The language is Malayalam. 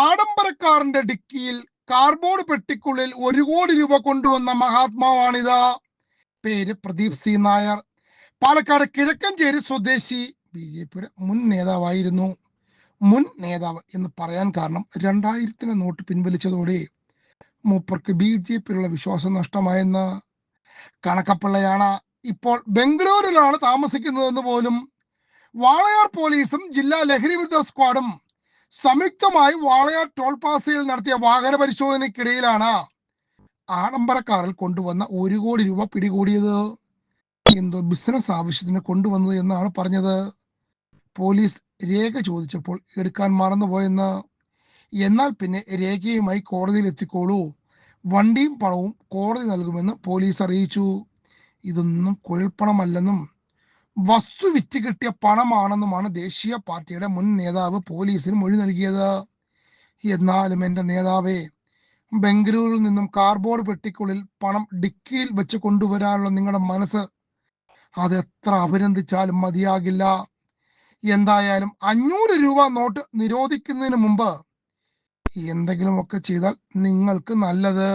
ആഡംബരക്കാരന്റെ ഡിക്കിയിൽ കാർബോർഡ് പെട്ടിക്കുള്ളിൽ 1 കോടി രൂപ കൊണ്ടുവന്ന മഹാത്മാവാണിത്. പേര് പ്രദീപ് സി നായർ. പാലക്കാട് കിഴക്കഞ്ചേരി സ്വദേശി. ബി.ജെ.പിയുടെ മുൻ നേതാവായിരുന്നു. മുൻ നേതാവ് എന്ന് പറയാൻ കാരണം 2000 നോട്ട് പിൻവലിച്ചതോടെ മൂപ്പർക്ക് ബി.ജെ.പിയിലുള്ള വിശ്വാസം നഷ്ടമായെന്ന്. കണക്കപ്പിള്ളയാണ്. ഇപ്പോൾ ബംഗളൂരിലാണ് താമസിക്കുന്നതെന്ന് പോലും. വാളയാർ പോലീസും ജില്ലാ ലഹരി വിരുദ്ധ സ്ക്വാഡും സംയുക്തമായി വാളയാർ ടോൾ പ്ലാസയിൽ നടത്തിയ വാഹന പരിശോധനയ്ക്കിടയിലാണ് ആഡംബരക്കാറിൽ കൊണ്ടുവന്ന 1 കോടി രൂപ പിടികൂടിയത്. എന്തോ ബിസിനസ് ആവശ്യത്തിന് കൊണ്ടുവന്നത് എന്നാണ് പറഞ്ഞത്. പോലീസ് രേഖ ചോദിച്ചപ്പോൾ എടുക്കാൻ മറന്നുപോയെന്ന്. എന്നാൽ പിന്നെ രേഖയുമായി കോടതിയിൽ എത്തിക്കോളൂ, വണ്ടിയും പണവും കോടതി നൽകുമെന്ന് പോലീസ് അറിയിച്ചു. ഇതൊന്നും കുഴൽപ്പണമല്ലെന്നും വസ്തു വിറ്റ് കിട്ടിയ പണമാണെന്നുമാണ് ദേശീയ പാർട്ടിയുടെ മുൻ നേതാവ് പോലീസിന് മൊഴി നൽകിയത്. എന്നാലും എൻ്റെ നേതാവേ, ബംഗളൂരിൽ നിന്നും കാർബോർഡ് പെട്ടിക്കുള്ളിൽ പണം ഡിക്കിയിൽ വെച്ച് കൊണ്ടുവരാനുള്ള നിങ്ങളുടെ മനസ്സ് അതെത്ര അഭിനന്ദിച്ചാലും മതിയാകില്ല. എന്തായാലും 500 രൂപ നോട്ട് നിരോധിക്കുന്നതിന് മുമ്പ് എന്തെങ്കിലുമൊക്കെ ചെയ്താൽ നിങ്ങൾക്ക് നല്ലത്.